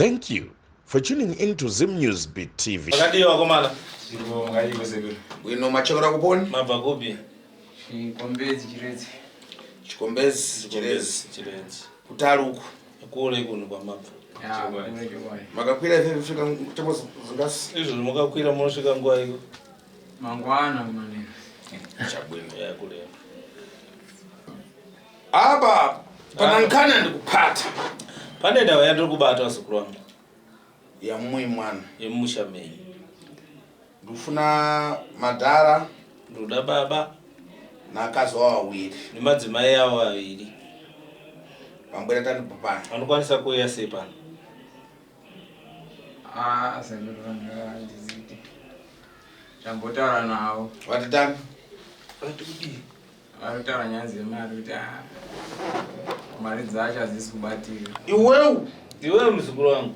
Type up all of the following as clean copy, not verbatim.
Thank you for tuning in to Zim News Beat TV. Wakadiwa komala. Siko ngayiko sekuru. Wino machokera kuponi? Mabva kupi? Chikombezi chirezi. Chirezi. Kutaluku. Kule kuno kwa mabva. Kule. Makakwira ife kufika kutembo zingasi. Izvo mukakwira munosvika nguva iko. Mangwana mane. Chabwino Ya kule. Aba panankana ndikupata. Pane ndawa yandiri kubata wasikuru wangu. Ya mumwe mwana. Yemushamei. Ndufuna madhara. Ndoda baba. Nakazi wawawiri. Nemadzimai avo vaviri. Vambwera tani papana. Vanokwanisa kuuya sei pano? Sendoranga ndiziti. Tambotara nawo. Wati tani? Vati kudii? Aritaura nyanzi yemari kuti mari dzacho hadzisi kubatira. Iwewe muzukuru wangu.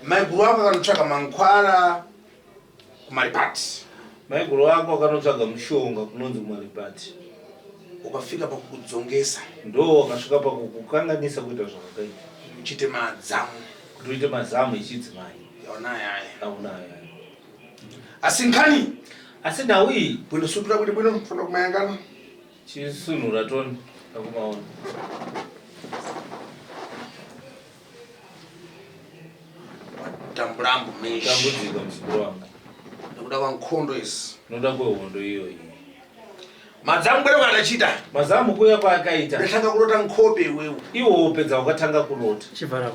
Maiguru wako akanotsvaga mankwara kumaripati. Maiguru wako akanotsvaga mushonga kunonzi kumaripati. Ukafika pakukudzongesa. Ndo wakasvika pakukukanganisa kuita zvakakaita. Uchite madzamu. Kuti uite mazamu echidzimai. Yaonaya. Aunaya. Asinkani. Asi nawi. Bwino sutura kuti bwino mfuna kumayangana. Chisunura toni. Akumaona. Tamburambo meshi. Tambudzika muzukuru wangu. Ndokuda kwankhondo isi. Noda kwehondo iyoyi. Madzamu bwero kanachita. Mazamu kuya kwaakaita. Ndatanga kurota nkhope iwewe. Iwo pedza wakatanga kurota. Chivhara.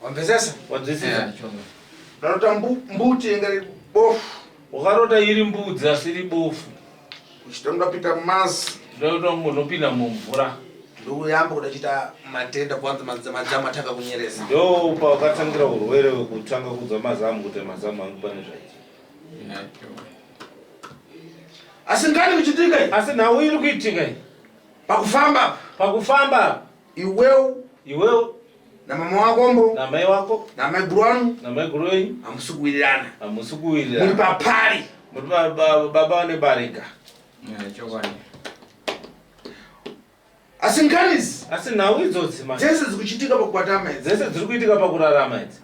Wamvesesa? Wadzisisa. Ndarota mbuti ingari bofu. Wakarota iri mbudzi asiri bofu. Uchitanga pita mazi. Ndoda ngunopinda mumvura. Ndokuyamba kudachita matenda kwanza madzamu atanga kunyeresa. Ndo pawakatangira urwere wekutanga kudza mazamu kuti mazamu angu pane zvaiti. Asinkani kuchitika iyi? Asi nawo iri kuitika iyi. Pakufamba. Iwewe. Na mama wakombo. Na mai wako. Na maiguru anu. Na maiguru enyu. Hamusi kuwirirana. Hamusi kuwirirana. Muri papari. Muri baba wane barika. Chokwadi. Asinkanizi. Asi nawo idzodzi manje. Dzese dzikuchitika pakubatama idzi. Dzese dziri kuitika pakurarama idzi.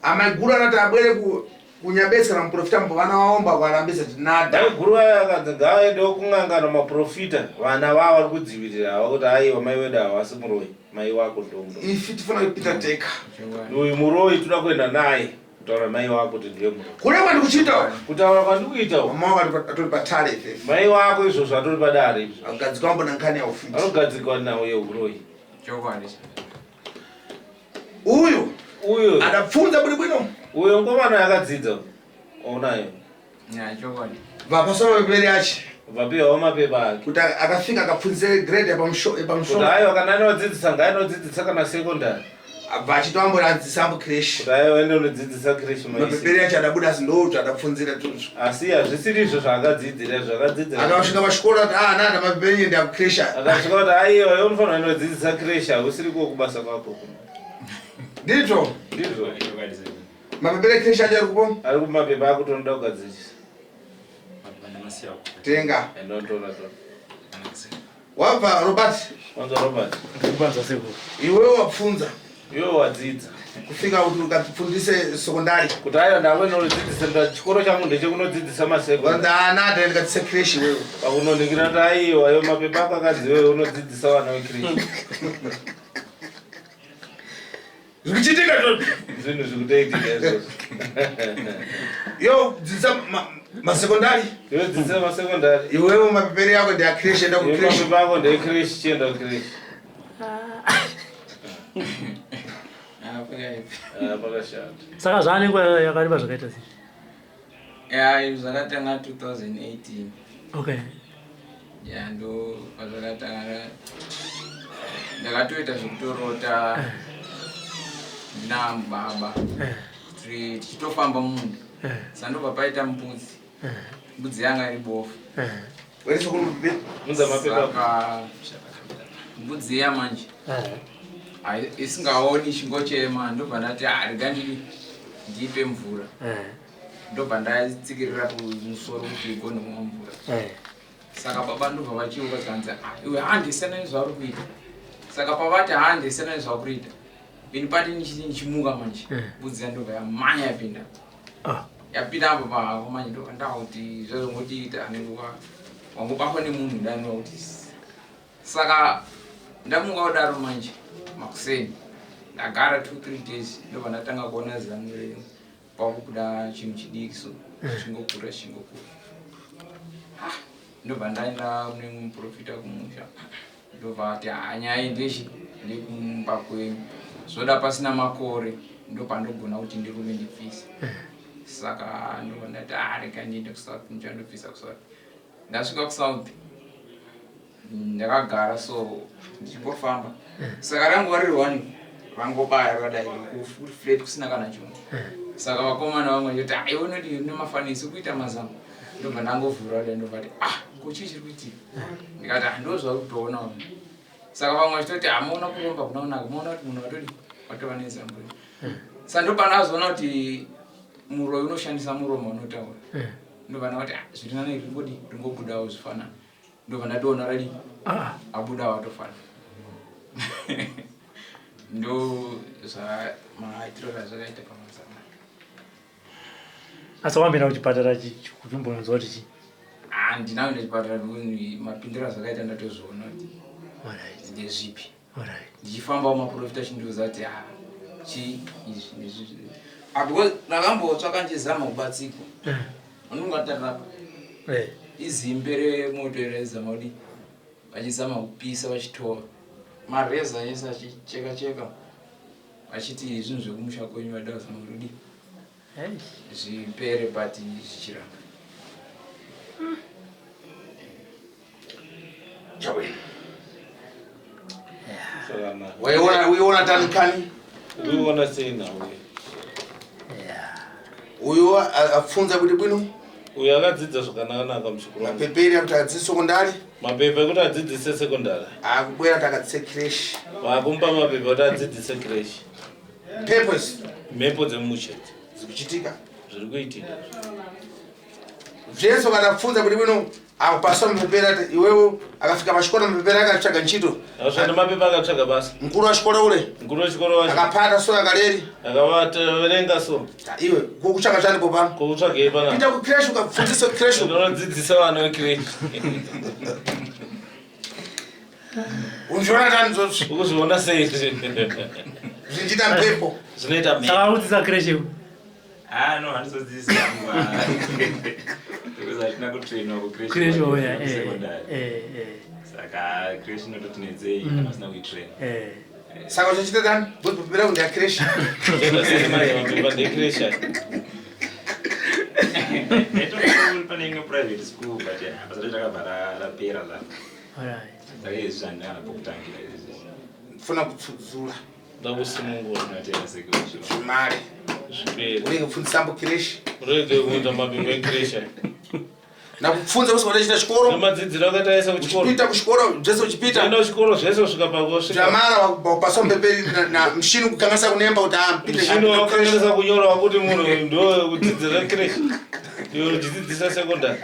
Amaiguru anati abwere kunyabetsera muprofita vana vaomba kwarambisa tinada. Maiguru aya akadzi ngaaendewo kung'angana maprofita vana vavo vari kudzivirira hava kuti aiwa mai wedu hava asi muroi mai wako ndombo. Ifi tifuna kupita teka. Uyu muroi toda kuenda naye kutaura mai wako kuti ndiye muroi. Kureva ndikuchitawo. Kutaura kwandikuitawo. Mama wako atori patare ife. Mai wako izvozvo atori padare izvo. Agadzikwa mbona nkani ya ufiti. Anogadzikwa nawo yeuroi. Chokwadi. Uyu adapfunza bwino bwino. Uyo ngomana yakadzidza. Onayo. Chokwadi. Vapasoma mapepere ache. Vapiwa mapepa ake. Kuti akafika akapfunzire grade yepamusoro. Kuti aiwa kana anodzidzisa ngaanodzidzisa kana sekondari. Abva achitoambura adzisambo creche. Kuti aiwa ende unodzidzisa creche maisi. Mapepere ache adabuda asi ndo adapfunzira tunzvo. Asi hazvisiri izvo zvaakadzidzira zvakadzidzira. Akasvika pachikoro ati nana mapepere ende akucreche. Akasvika kuti aiwa iwe unofanira kunodzidzisa creche hausiri kubasa kwako. Ndizvo. Ndizvo. Mapepere creche ache ari kupo? Ari kumapepa ako tonoda kugadzidzisa. Tenga. Enotora. Wabva Robert. Wanza Robert. Kubanza seko. Iwewe wapfunza. Iwe wadzidza. Kufika kuti ukafundise sekondari. Kuti aiwa ndawe nodzidzisa chikoro changu ndechekunodzidzisa maseko. Wanda anada ndikatise creche iwewe. Pakunoningira kuti aiwa iwe mapepa ako akadzi iwewe unodzidzisa vana vecreche. Zikuchitika toto. Zvinhu zvikutoitika izvozvo. Yo dzidzisa masekondari. Iwe dzidzisa masekondari. Iwewe mapepere yako ndi acreche enda ku Iwe creche. mapepa ako ndecreche chienda kucreche. Pakashata. Saka zvaanenge yakareba zvakaita sei? Izvi zvakatanga 2018. Okay. Ndo pazvakatanga ndakatoita zvekutorota ndina mubaba tichitofamba mumunda sandobva paita mbudzi. Mbudzi yanga iri bofu. Wese kuri mapepere. Munza mapepa. Mbudzi iya manje isingaoni chingochema ndobva ndati regai ndiipe mvura. Ndobva ndatsikirira kumusoro kuti igone kumwa mvura. Saka baba ndobva vachiuka kanza iwe handisana nezvauri kuita. Saka pavati handisana nezvauri kuita ini pati nichimuka manje budzi yandobva yamanya yapinda yapinda apo pahako manje ndobva ndakuti zvazongotiita anenguva wangobatwa nemunhu ndaniwa kuti saka ndamuka kudaro manje makuseni ndagara 2-3 days ndobva ndatanga kuona zano pakukuda chinhu chidiki so chingokura ndobva ndaenda kune muprofita kumusha ndobva ati hanyaya ndeshi ndikumba kwenyu zvoda pasina makore ndopandogona kuti ndirume ndibvise saka ndobva ndati rega ndiende kusouth ndichandobvisa kusouth ndasvika kusouth ndakagara so ndichingofamba saka ranguva riri 1 rangobaya rakadai flat kusina kana chimwe saka vakomana vamwe ndoti unoti nemafanisi kuita mazamo ndobva ndangovhura kudai ndobva ti kochii chiri kuitika ndikati ndozva kutoona saka vamwe vachitoti hamuona kuromba kuna kunaka muona kuti munhu watodi watova nezamburi saka ndobva ndazoona kuti muroi unoshandisa muromo unotaura ndobva ndakati zviri nani ringobudawo zvifanana ndobva ndatoona radi abuda watofana ndo maitiro azvakaita pamazama asi wambenda kuchipatara kuchimbonzwa kuti chii ndinaenda kuchipatara mapindiro azvakaita ndatozviona kuti ndezvipi ndichifambawo maprofita chindiuza kuti chii izvi ndezvizvi because ndakambotsvaka nchizama kubatsiko unongatarapa izimbe remoto rezama kuti vachizama kupisa vachitova mareza yese achicheka achiti zvinhu zvekumusha kwenyu vada kuzama kuti zvipere but zvichiramba uiona tanikani uiona sena uyo afunza kuti bwino uyo akadzidza zvakanaka muchikoro mapeperi akuti adzidze sekondari mapepa ekuti adzidzise sekondari akubwera kuti akadzidze creche vakumpa mapepa kuti adzidzise creche purpose mhepo dzemucheti zikuchitika zviri kuitika zvese kana kufunza kuti bwino akupaswa mapeperi ati iwewe akafika pachikoro mapeperi akatsvaga ntchito ashanda mapepa akatsvaga basa mkuru wachikoro ule mkuru wechikoro wacho akapata so akaleri akavaverenga so iwe kukutsvaga chanipo pano kokutsvagei pana pita kucreche ukafundisa creche unodzidzisa vana vecreche unzviona tani zvozvo ukuzviona sei zvinchita mpepo zvinoita saka udzisa creche no handizodzidzisa because hatina kutrainwa creche oya saka creche inototi nedzei kana vasina kuitraina saka uchichita tani bopera kuti ndeyacreche ndecreche pane imwe private school but basa racho rakabva rapera saka izvi zvandana pokutangira izvi funa kutsudzula ndakusimungura zvimari zviperi urege kufundisa creche urege kuita mabingo ecreche nakufunza kusvika utachita chikoro nemadzidziro akataisa kuchikoro uchipita kuchikoro zvese uchipita enda kuchikoro zvese kusvika zvamara wakupaswa mupeperi na mushini kukanganisa kunemba kuti mushini wakukanganisa kunyora wakuti munhu ndo kudzidzira creche iwe uchidzidzisa sekondari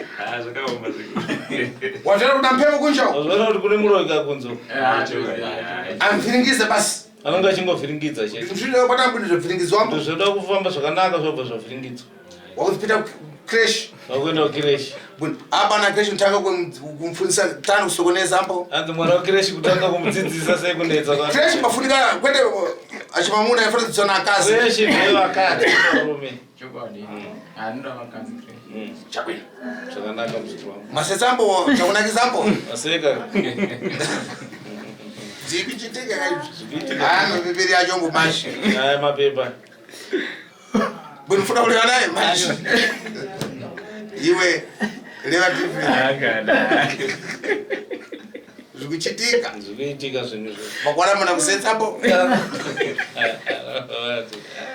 watoda kuda mpepo kunja wazvona kuti kune muroi kakunzo amvhiringize basi anenge achingovhiringidzwa chete zvinoda kuti zvovhiringidzwambo zvoda kufamba zvakanaka zvobva zvavhiringidzwa wakupita creche wakuenda kucreche apana creche kutanga kumufundisa tano kusokoneza ambo anzi mwana wacreche kutanga kumudzidzisa sei kunetsa creche mafunika kwete achimamuna yafanira kudzidzana akazi creche ndevakadzi varume chokwadi anoda vakadzi creche chabwino zvakanaka muzviti wangu masetsambo chakunakizambo aseka dzikuchitika mapeperi acho ngomashi aya mapepa bwinofuna kulewa naye mashi iwe leva tv zvikuchitika zvikuitika zvinizvo makwana muna kusetsapo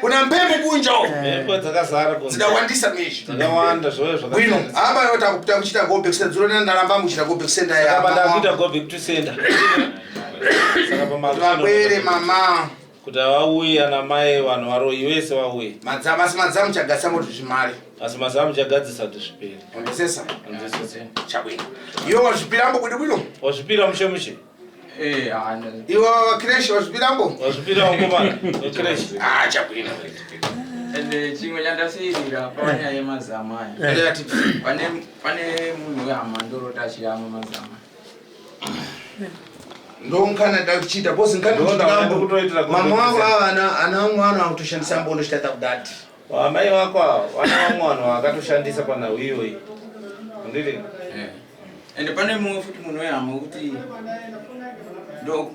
kuna mpepo kunja mhepo dzakazara dzidawandisa mishi dzakawanda zvoyo bwino aba yotakuta kuchita go back center dzuro ndaramba muchita go back center ya baba ndakuita go back to center saka pamabwere mama kuti vauye ana mai vanhu varoi vese vauye madzamasi madzamu chagadzisa moti zvimari asi mazamu chagadzisa kuti zviperi ondesesa chabwino iwe wazvipirambo kuti bwino wazvipira mushe mushe Anda. Iwo crash wazvipirambo. Wazvipira ngomana. Crash. Chabwino. Ende chimwe chandasirira panya yemazama aya. Pane munhu wehama ndorota achiyama mazama. Ndonkana ndakuchita bosi nkana kutoitira mama wako ana mwana akutoshandisa mbono chitata kudati. Mai wako wana mwana wakatoshandisa pana wiyo. Ndiri. Ende pane mumwe futi munhu wehama kuti ndo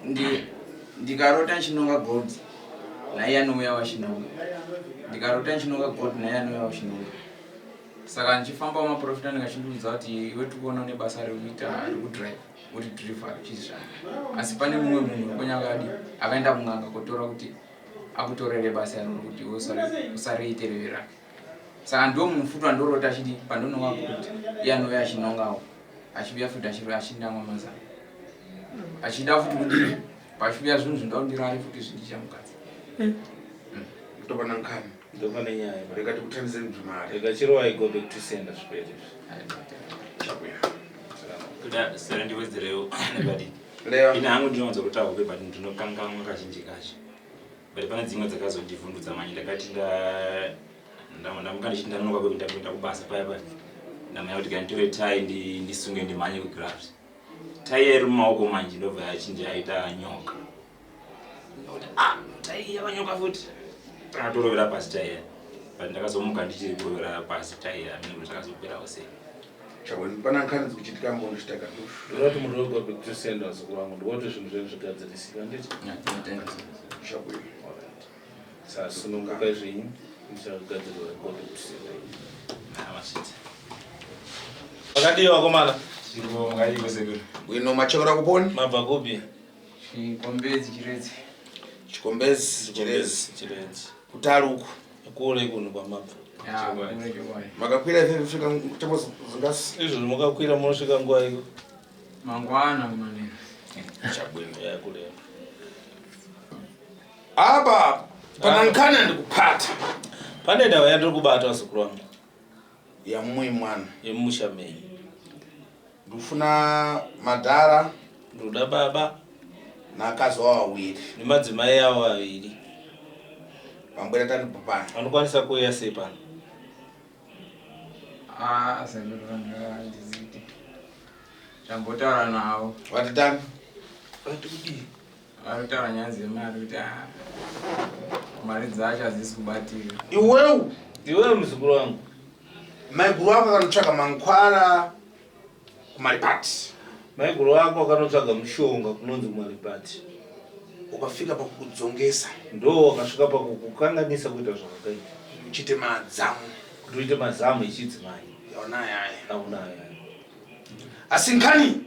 ndikarota nchinonga gold naye anouya wachinonga. Ndikarota nchinonga gold naye anouya wachinonga. Saka ndichifamba mumaprofita ndikachindudza kuti iwe tikuona une basa rekuita rekudrive kuti driver chizvana. Asi pane mumwe munhu konyakadi akaenda kunganga kotora kuti akutorere basa rino kuti usariitire rake. Saka ndo munhu futi andorota achiti pandononga gold iye anouya achinongawo. Achibuya futi achindamwa mazama. Achida futi kuti pashuya zvinhu zvindaundirari futi zvindicha mukadzi. Ndopana nkani. Ndopana nyaya. Rekati kuthandise mdzimari. Rekachirwa I go back to sender straight. Chabwino. Kuda sera ndiwedzerewo nebadi. Leo. Ina hangu ndinowanza kutaura kuti badi ndinokanganwa kazhinji kacho. Badi pana dzimwe dzakazondivhundutsa manje ndakati ndamuka ndichindanonoka kwekuti ndakuenda kubasa paya paya. Ndamanya kuti kanditore tai ndisunge ndimhanye kugloves. Tai iri mumaoko manje ndobva yachinja yaita nyoka. Ndoti tai yavanyoka futi. Ndakatorovera pasi tai iya. Badi ndakazomuka ndichiri kurovera pasi tai iya mimi ndakazoperawo sei. Chabwino pana nkani dzikuchitika mbono chitaka dushu. Ndoti munhu wego back to sender zikurangu ndoti zvinhu zvenyu zvigadzirisika nditi. Chabwino. Sasa sununguka zvinyu ndichagadzirwa go back to sender. Masvitsa. Wakadiwa komana. Chiro ngaiwe sekuru. Bwino machokora kuponi? Mabva kupi? Chikombezi chiredzi. Chikombezi chirezi. Chiredzi. Kutaluku. Kule kuno kwa mabva. Makakwira ife kusvika tembo zingasi. Izvo mukakwira munosvika nguva iko. Mangwana mane. Chabwino ya kule. Apa pana nkana ndikupata. Pane ndawa yandiri kubata wasikuru wangu. Ya mumwe mwana. Yemushamei. Ndufuna madhara. Ndoda baba. Nakazi wawiri. Nemadzimai avo vaviri. Pambwera tani papana. Vanokwanisa kuuya sei pano? Sendoranga ndiziti. Chambotaura nawo. Wati tani? Vati kudii? Varitaura nyaya dzemari kuti mari dzacho hadzisi kubatira. Iwewe. Iwewe muzukuru wangu. Maiguru wako akanotsvaga mankwara kumaripati. Maiguru wako akanotsvaga mushonga kunonzi kumaripati. Ukafika pakukudzongesa. Ndo wakasvika pakukukanganisa kuita zvakakaita. Uchite madzamu. Kuti uite mazamu echidzimai. Yaonaya. Aunaya. Asi nkani?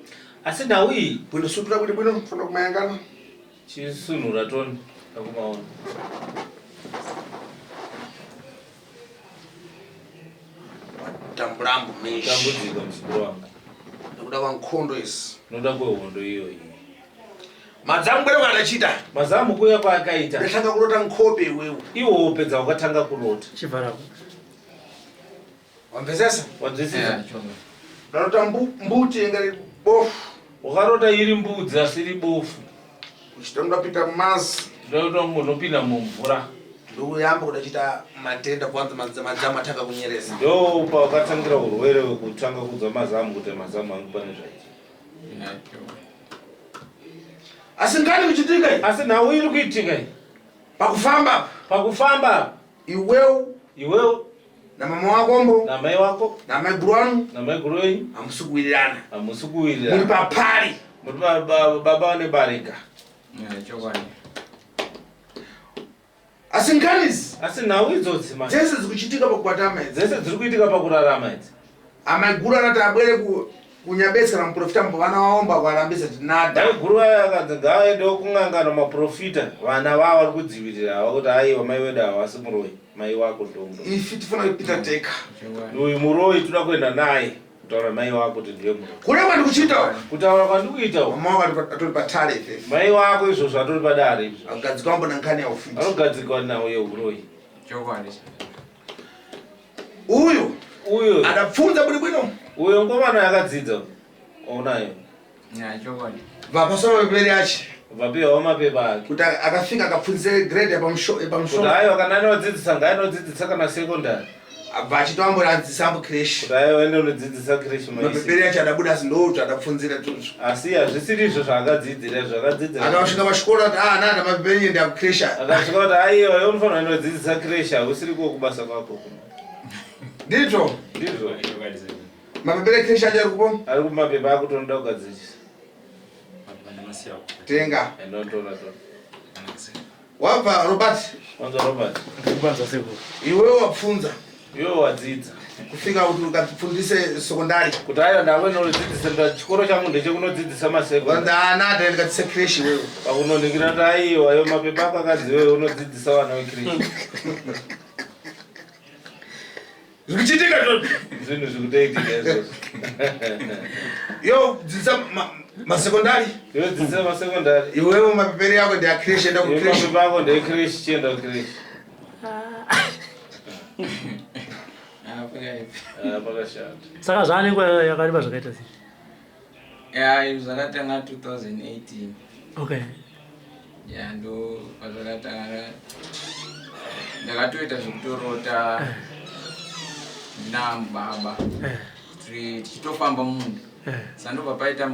Asi nhau iyi. Bwino sutura kuti bwino funa kumayangana. Chisunhura toni takumaona. Tamburambo meshi. Tambudzika muzukuru wangu. Ndokuda kwankhondo isi. Noda kwehondo iyoyi. Madzamu bwere wakachita. Mazamu kuya kwaakaita. Ndatanga kurota nkhope iwewe. Iwo pedza wakatanga kurota. Chivhara. Wamvesesa? Wadzisisa. Ndarota mbuti ingari bofu. Wakarota iri mbudzi asi iri bofu. Uchitanga pita mazi. Ndoda munopinda mumvura. Ndokuyamba kudachita matenda kwanza madzamu atanga kunyeresa. Ndo pawakatangira urwere wekutanga kudza mazamu kuti mazamu angu pane zvaiti. Asi ngani kuchitika iyi? Asi nhau iri kuitika iyi. Pakufamba. Pakufamba. Iwewe. Na mama wakombo. Na mai wako. Na maiguru wanu. Na maiguru wenyu. Hamusikuwirirana. Hamusikuwirirana. Muri papari. Muri baba vane barika. Asi nkanizi. Asi nhau idzodzi manje. Dzese dzikuchitika pakubatama idzi. Dzese dziri kuitika pakurarama idzi. Amaiguru anati abwere kunyabetsera muprofita vana vaomba kuarambisa tinada. Maiguru aya akanzi ngaaendewo kung'angana maprofita vana vavo vari kudzivirira hava kuti aiwa mai wedu havasi muroi mai wako ndombo. Ifi tifana kupita teka. Uyu muroi toda kuenda naye kutaura mai wako kuti ndiye muroi. Kureva ndikuchitawo. Kutaura kwandikuitawo. Mama wako atori patare ifefe. Mai wako izvozvo atori padare izvo. Agadzika wambo nankani ya ufiti. Anogadzikwa nawo yeuroi. Uyu adapfunza bwino bwino. Uyo ngomana yakadzidza. Onayo. Ya chokwadi. vapasoma mapepere achi vapiwawo mapepa ake kuti akafika akapfunzire grade kuti pamusoro aiwa kana anodzidzisa ngaanodzidzisa kana sekondari abva achitoambura adzisambo creche kuti aiwa ende unodzidzisa creche mapepere achi adabuda asi ndouti adapfunzira tutu asi hazvisiri izvo zvaakadzidzira zvakadzidzira akasvika pachikoro ati nada mapepere nyende akucreche akasvika kuti aiwa iwe unofanira inodzidzisa creche hausiri kuwo kubasa kwako ndizvo ndizvo mapepere creche achi ari kupo ari kumapepa akutonoda kugadzichisa tenga enotora wabva Robert wanza Robert Kubanza seko. iwewe wapfunza iwe wadzidza kufika kuti ukafundise sekondari kuti aiwa ndako inodzidzisa chikoro changu ndechekunodzidzisa masekondari nada ndikadzise creche iwewe pakunoningira kuti aiwa iwe mapepa ako akadzi iwewe unodzidzisa vana vecreche zikuchitika toto zvinhu zvikutoitika izvozvo yo dzidzisa masekondari iwe dzidzisa masekondari iwewe mapepere yako ndeacreche enda iwe kucreche mapepa ako ndecreche chienda kucreche pakashata Saka zvanengwa yakareba zvakaita sei? Ya izvo zvakatanga 2018. Okay. Ya ndo pazvakatanga ndakatoita zvekutorota ndina mubaba tichitofamba munhu sandobva paita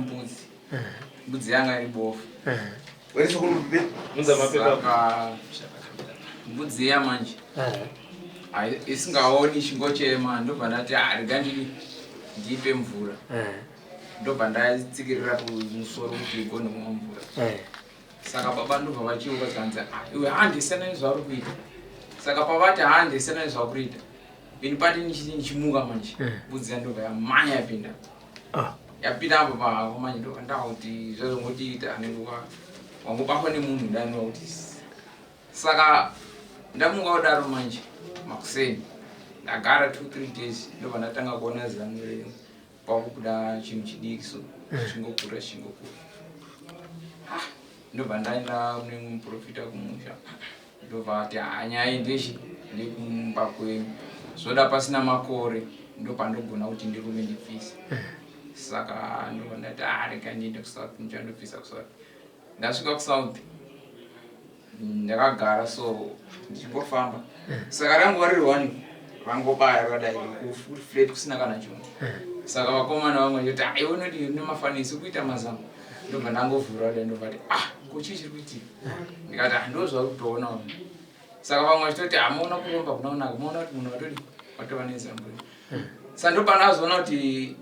mbudzi yanga iri bofu unza mapepa mbudzi iya manje isingaoni chingochema ndobva ndati rega ndiipe mvura ndobva ndatsikirira kumusoro kuti igone kumwa mvura saka baba ndobva vachiuka kanzi iwe handisena nezvauri kuita saka pavati handisena nezvauri kuita ini pati nichimuka manje mbudzi yandobva yamanya yapinda yapinda apo pahako manje ndobva ndakuti zvazongotiita anenge wangobatwa nemunhu ndaniwa kuti saka ndamuka kudaro manje makuseni ndagara 2-3 days ndobva ndatanga kuona zano pakubuda chinhu chidiki so chingokura ndobva ndaenda kune muprofita kumusha ndobva ati nyaya ndeshi ndikumba kwenyu zvoda pasina makore ndopandogona kuti ndirume ndipfise saka ndobva ndati rega ndiende kusouth ndichandopfisa kusouth ndasvika kusouth ndakagara so ndichingofamba saka rangu vari rwani rangobaya rakadai kuflet kusina kana chomwe saka vakomana vamwe ndoti iwe unoti nemafanisi kuita mazamo ndobva ndangovhura kudai ndobva ati kochii chiri kuitika ndikati ndozva kutoona saka vamwe vachitoti maona kuromba kuna kunaka maona kuti munhu watodi watova nezamburi saka ndobva ndazoona kuti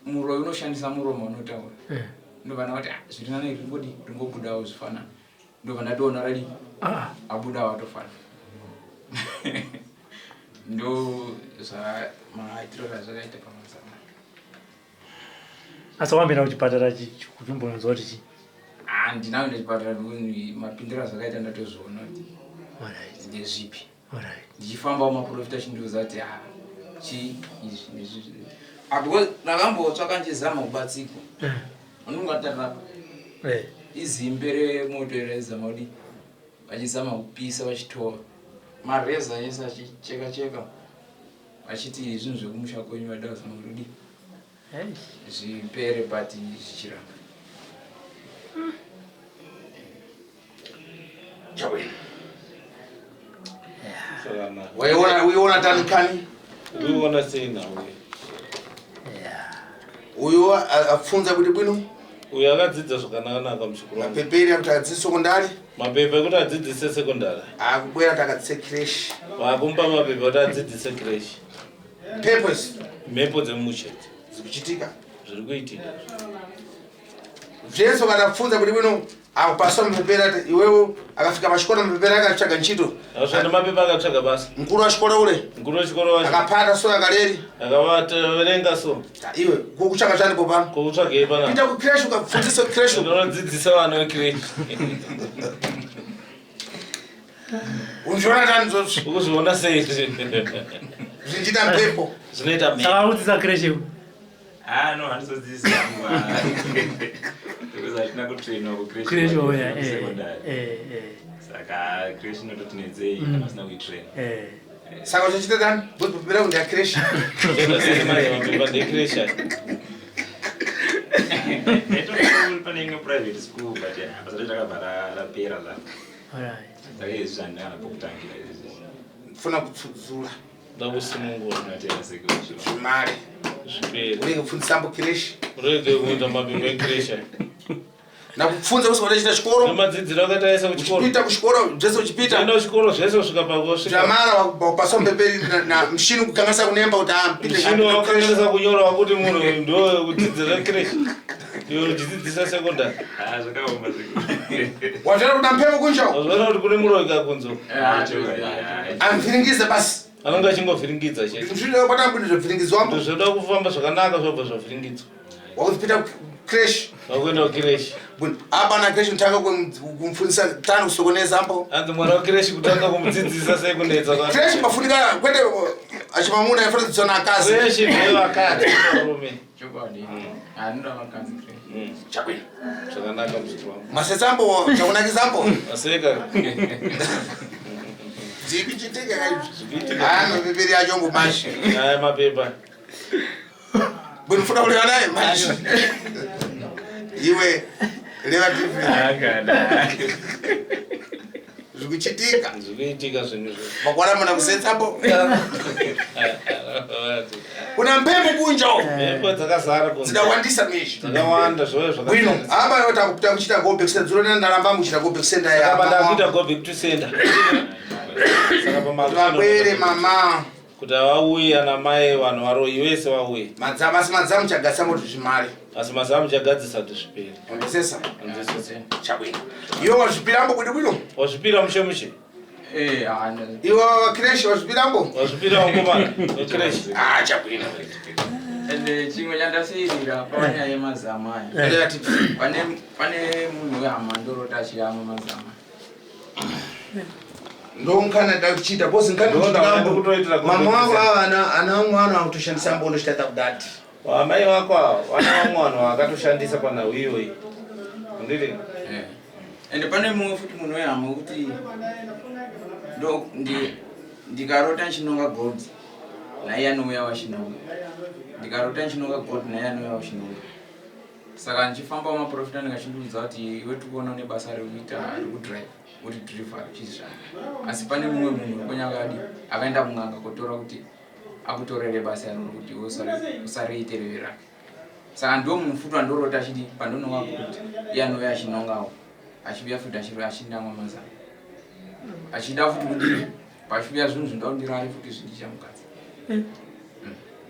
muroi unoshandisa muromo unotaura ndobva ndakati zviri nani ringobudawo zvifanana ndobva ndatoona radi abuda watofanana ndo maitiro azvakaita pamazama Asi wambira kuchipatara kuchimbonzwa kuti chi? Ndinaenda kuchipatara mapindiro azvakaita ndatozviona kuti ndezvipi. Ndichifamba mumaprofita chindiudza kuti chi izvi nezvi. Because ndakambotsvaka njezama kubatsiko. Unongatarira izimbe remoto rezama kuti vachizama kupisa vachitova mareza yese achicheka vachiti zvinhu zvekumusha kwenyu vada kuzama kuti zvipere but zvichiramba. Uiona tanikani? Uiona sei nawe? Uyu afunza kuti bwino? Uyu akadzidza zvakanaka muchikoro. Mapepere kuti adzidze sekondari? Mapepa ekuti adzidzise sekondari. Akubwera kuti akadzidze creche. Vakumpa mapepa kuti adzidzise creche. Papers? Mhepo dzemusha. Zikuchitika? Zviri kuitika. Zvese ukadafunza kuti bwino akupasa mapepere ati iwewe akafika pachikoro mapepere akatsvaga ntchito. Ashanda mapepa akatsvaga basa. Mkuru wa chikoro ule? Mkuru wa chikoro wacho. Akapata so akaleri? Akavaverenga so. Iwe kukutsvaga chani popano? Kukutsvagei pana? Ita kucreche ukafundisa creche. Unodzidzisa vana vecreche. Unzviona tani zvozvo? Ukuzviona sei? Zvinchita mpepo. Zvinoita mhepo. Saka udzidzisa creche. No, handizodzidzisa nguva. Because hatina kutrainwa kucreche. Creche oya. Saka creche inototi nedzei kana usina kuitraina. Saka uchichita tani? Bwepera kuti creche. Mapepa ndecreche. pane imwe private school but basa takabva rapera la Alright. saka izvi zvandanga napokutangira izvi Funa kutsudzula. ndakusimungura unatenda sekocho Zvimare. zviperi Urenge kufundisa kireshi. urege kuita mabindu ekresha Nakufunza kusika uchita chikoro. nemadzidziro akataisa kuchikoro Uchipita kuchikoro zvese uchipita. enda kuchikoro zvese kusvika pakosvika Zvamara wakupaswa mbeperi na mshini kukanganisa kunemba kuti ampinde. muchini wakanganisa kunyora wakuti munhu ndo kudzidzira kreshi iwe uchidzidzisa sekondari zvakaoma Wazvera kuti ampepo kunja. wazvona kuti kune muroyi kakunzo Amvhiringize basi. anenge achingovhiringidza chete Zvino kwata kuti zvivhiringizwambo. zvoda kufamba zvakanaka zvobva zvavhiringidzwa Wakupita crash. wakuenda kukireshi Apa na crash mtaka kumfundisa tano kusokoneza ampo. anzi mwana wakireshi kutanga kumudzidzisa sei kunetsa Crash mafunika kwete achimamuna yafuna kudzona akazi. kreshi ndevakati varume chokwadi anoda vakadzi Chakwini. zvakanaka muzviti wangu Masetsambo chakunakizambo. aseka Dzikichitika kaizvi. Mapeperi acho ngomashi. aya mapepa Bunifuna kulewa naye mashi. Iwe leva TV. Zvikuchitika. zvikuitika zvinhu izvo Makwara muna kusetsambo. Kuna mpembo kunja. mhepo dzakazara kunze Dzidawandisa mishi. dzakawanda zvoyo Bwino, zvakasiyana aba yota kuputa kuchita go back center. Dzona ndaramba muchita go back center ya. saka ndakuita go back to center saka Vapwere mama. kuti vauye ana mai vanhu varoyi vese vauye Madzamu chagasa moto zvimari. asi mazamu chagadzisa kuti zviperi Ondesesa. andisese Chabwino. Iwo wazvipirambo kuti bwino. wazvipira mushemushe ana Iwo crash wazvipirambo. wazvipira wakomana wekreshi Chabwino. ende chimwe chandasiyirira panyaya yemazamu aya Ndela ati pane munhu wehama ndoroti achiyamwa mazamu ndongana ndakuchita bosi Ndonda kutoitira go mama back to wangu center. ana wangu akutoshandisa mbondo chitata kudati. amai vako ava vana vamwe vanhu vakatoshandisa panhau iyoyi ndiri ende pane mumwe futi munhu wehama wekuti ndikarota nchinonga gold naiye anouya wachinonga ndikarota nchinonga gold naiye anouya wachinonga saka ndichifamba wamaprofita ndingachindudza kuti iwe tikuona une basa rekuita rekudrive kuti driver chizvana asi pane mumwe munhu wekonyakadi akaenda kun'anga kotora kuti akutorere basa raro kuti usariitire rake saka ndo munhu futi wandorota achiti pandononga gold iye anouya achinongawo achiuya futi achindamwa mazamu achida futi kuti pachiuya zvinhu zvinda kundirari futi zvindichamukadzi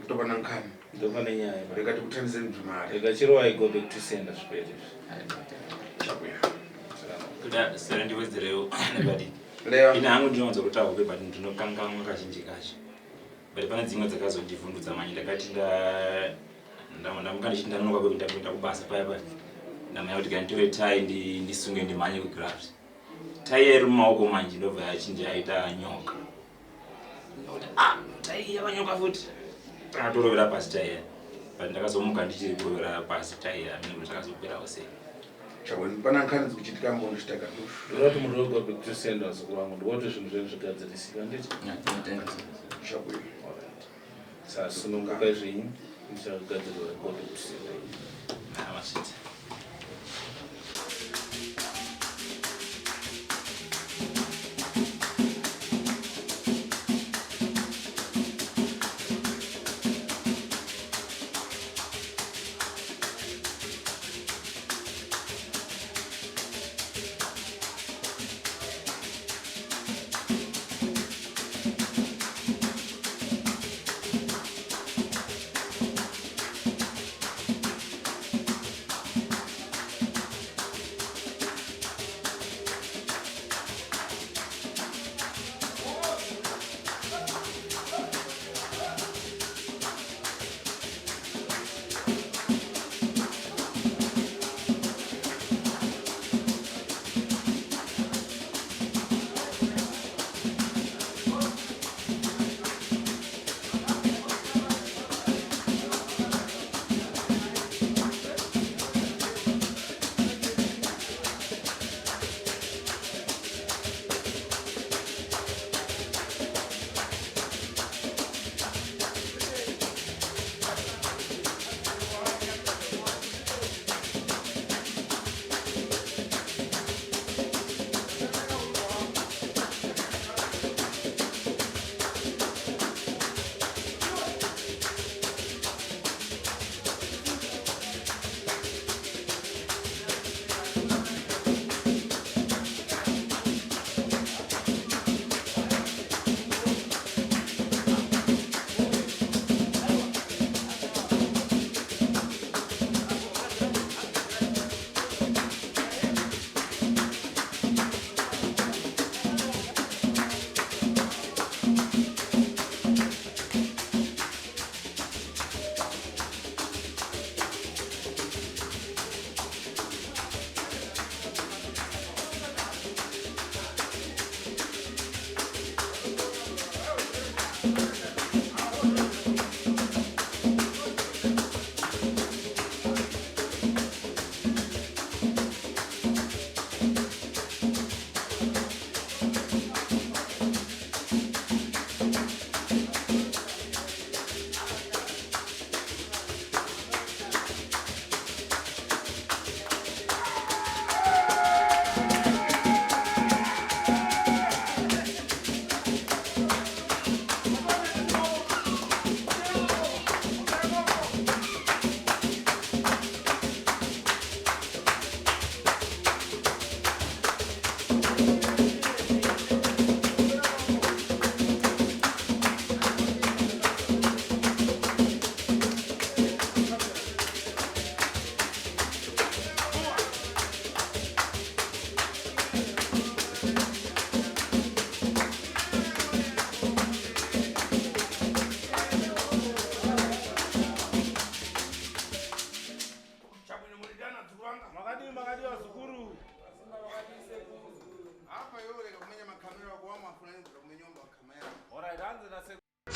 Ndopana nkani. ndopane nyaya Rekati kuthandise ndimari. rega chiro waigo back to center zviperi Chabwino. kuda sera ndiwedzerewo nebadi Leo. ine hangu ndinowanza kutaurwe but ndinokangamwa kazhinji kacho but pane dzimwe dzakazondivhundutsa manje ndakati ndamuka ndichindanonoka kwekuti ndakuenda kubasa paya paya ndamanya kuti kanditore tai ndisunge ndimhanye kugravs tai yairi mumaoko manje ndobva yachinja yaita nyoka tai yavanyoka futi takatorovera pasi tai ya but ndakazomuka ndichiri kurovera pasi tai ya mine kuti takazoperawo sei Chabwino pana nkani dzikuchitika mbondo chitaka dushu. ndinoti munhu wego back to center zvikuru wangu ndikuti zvinhu zvenyu zvigadzirisika nditi Chabwino. sasununguka zvenyu ndichagadzirirwa go back to center masvita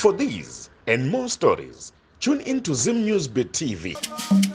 For these and more stories, tune in to Zim Newsbeat TV.